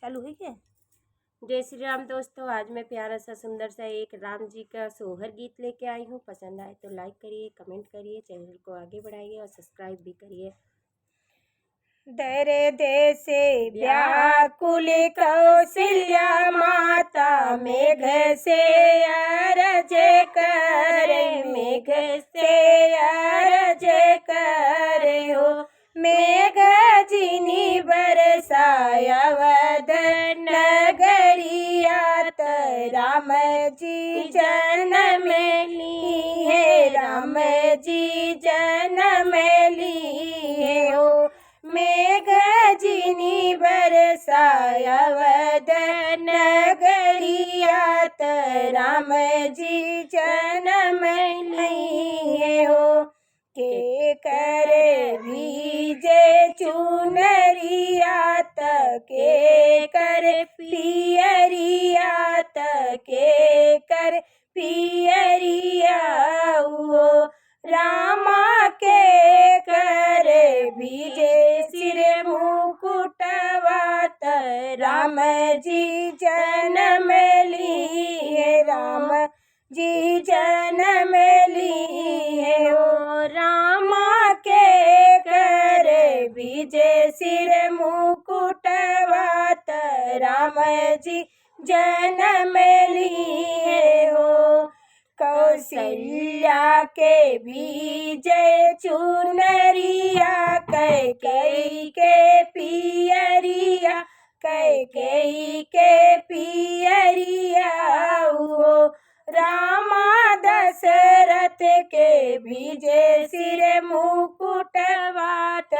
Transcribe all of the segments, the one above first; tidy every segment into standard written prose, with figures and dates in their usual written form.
चालू हुई है। जय श्री राम दोस्तों, आज मैं प्यारा सा सुंदर सा एक राम जी का सोहर गीत लेके आई हूँ। पसंद आए तो लाइक करिए, कमेंट करिए, चैनल को आगे बढ़ाइए और सब्सक्राइब भी करिए। दर्द से व्याकुल कौशल्या माता मेघ से अरज करे, मेघ से अरज करे हो। मेघ जिनी बरसाया वद नगरियात, राम जी जन्म ली है, राम जी जन्म ली है हो। मेघ जिनी बरसाया वद नगरियात, राम जी जन्म लिए हो। के कर भीजे चुनरियात, के कर पियरियात, के कर पियरिया हो। रामा के कर भीजे सिर मुकुटवात, राम जी जन्म लिए, राम जी जन्म लिए हो। रामा के कर भीजे सिर मुकुटवात, राम जी जन्म लिए हो। कौशल्या के भीजे चुनरिया, कैकेयी के पियरिया, कैकेयी के पियरिया हो। रामा दशरथ के भीजे सिर मुकुटवात,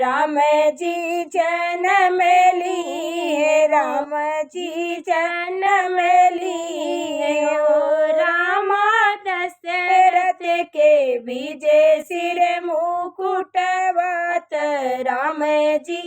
राम जी जन्म लिए, राम जी जन्म लिए हो। रामा दशरथ के भीजे सिर मुकुटवात, राम जी